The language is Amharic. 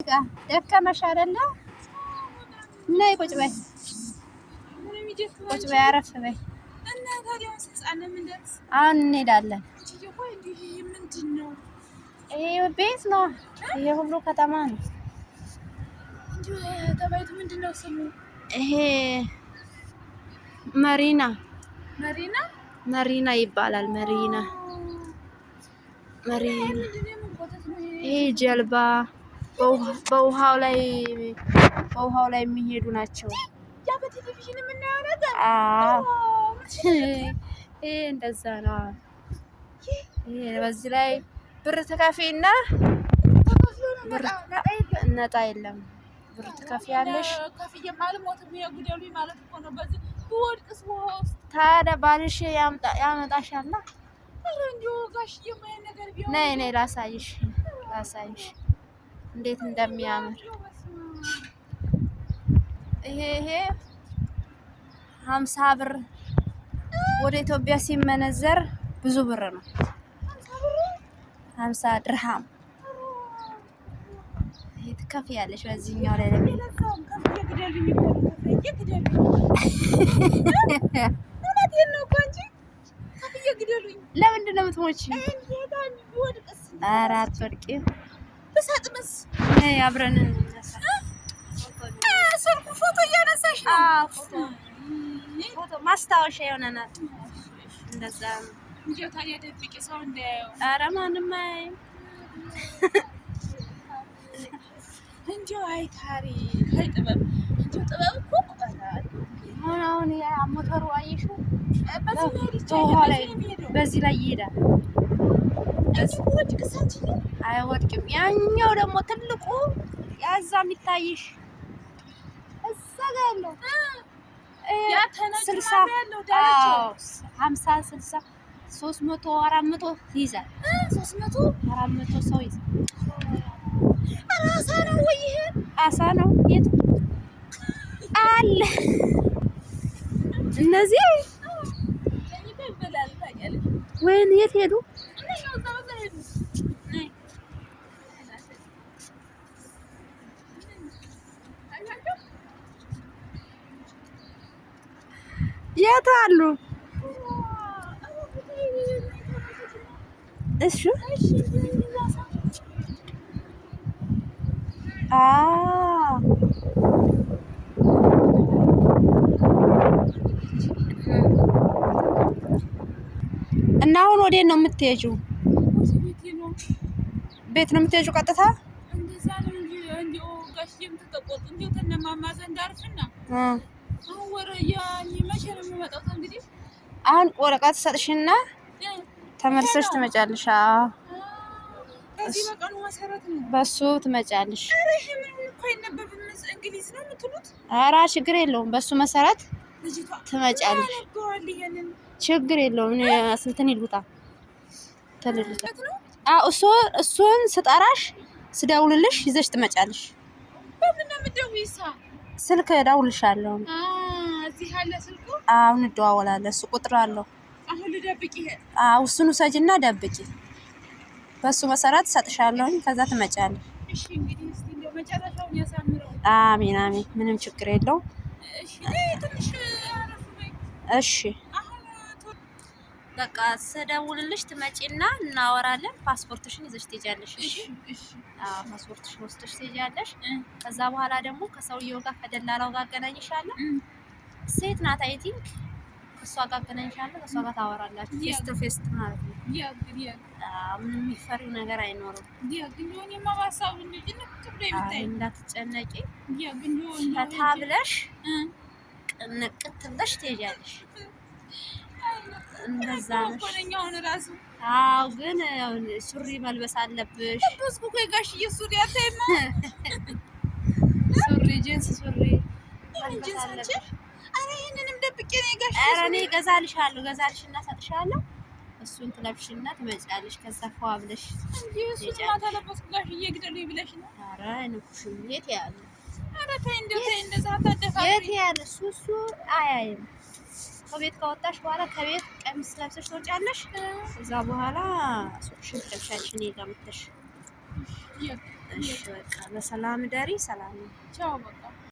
ጋር ደከመሽ አይደለ? ነይ ቁጭ በይ፣ ቁጭ በይ፣ አረፍ በይ። አሁን እንሄዳለን። ይሄ ቤት ነው። ይሄ ሁሉ ከተማ ነው። ይሄ መሪና ይባላል። መሪና ይሄ ጀልባ በውሃው ላይ የሚሄዱ ናቸው። ይሄ እንደዛ ነው። ይሄ በዚህ ላይ ብር ትከፊና ነጣ የለም። ብር ትከፍያለሽ። ታዲያ ባልሽ ያመጣሻል። ነይ ላሳይሽ እንዴት እንደሚያምር። ይሄ 50 ብር ወደ ኢትዮጵያ ሲመነዘር ብዙ ብር ነው። 50 ድርሃም ይሄ ትከፍያለሽ። በዚህኛው ላይ ለምንድን ነው የምትሞቺው? ኧረ አትወድቂም። ነይ አብረን እንነሳ። ፎቶ እያነሳሽ ነው። ፎቶ ማስታወሻ ይሆነናል። እንደዛ ነው። ኧረ ማንም አያይም። እንደው አይ ታሪክ አይ ጥበብ እኮ አሁን ያ ሞተሩ አየሽው? በዚህ ላይ ይሄዳል። አይወድቅም። ያኛው ደግሞ ትልቁ ያዛ የሚታይሽ እዛ ጋር ያለው 50 60 300 400 ይይዛል። 300 400 ሰው ይይዛል። አሳ ነው ወይ? ይሄ አሳ ነው። የት አለ? እነዚህ ወይን የት ሄዱ? የት አሉ? እሺ እና አሁን ወዴት ነው የምትሄጂው? ቤት ነው የምትሄጂው ቀጥታ? አሁን ወረቀት ሰጥሽና ተመልሰሽ ትመጫለሽ። በሱ ትመጫለሽ። ኧረ ችግር የለውም። በሱ መሰረት ትመጫለሽ። ችግር የለውም። እንትን ይሉታል። እሱን ስጠራሽ ስደውልልሽ ይዘሽ ትመጫለሽ። ስልክ እደውልልሻለሁ። አሁን እንደዋወላለን። እሱ ቁጥር አለው። እሱን ውሰጂና ደብቂ። በሱ መሰረት ሰጥሻለሁ። ከዛ ትመጫለሽ። አሜን አሜን። ምንም ችግር የለውም። እሺ በቃ ስደውልልሽ ትመጪና እናወራለን። ፓስፖርትሽን ይዘሽ ትሄጃለሽ። እሺ ፓስፖርትሽን ወስደሽ ትሄጃለሽ። ከዛ በኋላ ደግሞ ከሰውየው ጋር ከደላላው ጋር አገናኝሻለሁ። ሴት ናት አይ ቲንክ። እሷ ጋር አገናኝሻለሁ። ከእሷ ጋር ታወራላችሁ። ፌስ ቱ ፌስ ማለት ነው። ምንም የሚፈሪው ነገር አይኖርም። እንዳትጨነቂ። ፈታ ብለሽ ንቅት ብለሽ ትሄጃለሽ። እንደዛ ነሽ። አዎ ግን ሱሪ መልበስ አለብሽ። ሱሪ ጂንስ ሱሪ መልበስ አለብሽ። ኧረ እኔ እገዛልሻለሁ። እገዛልሽና እሰጥሻለሁ። እሱን ትለብሽና ትመጫለሽ። ከዛ ፏ ብለሽ ኧረ አይነኩሽም። የት ያለ እሱ አያይም። ከቤት ከወጣሽ በኋላ ከቤት ቀሚስ ለብሰሽ ትወጫለሽ። ከዛ በኋላ ሱቅሽን ትለብሻለሽ። እኔ ጋር መተሽ እሺ በቃ በሰላም ደሪ። ሰላም ነው። ቻው በቃ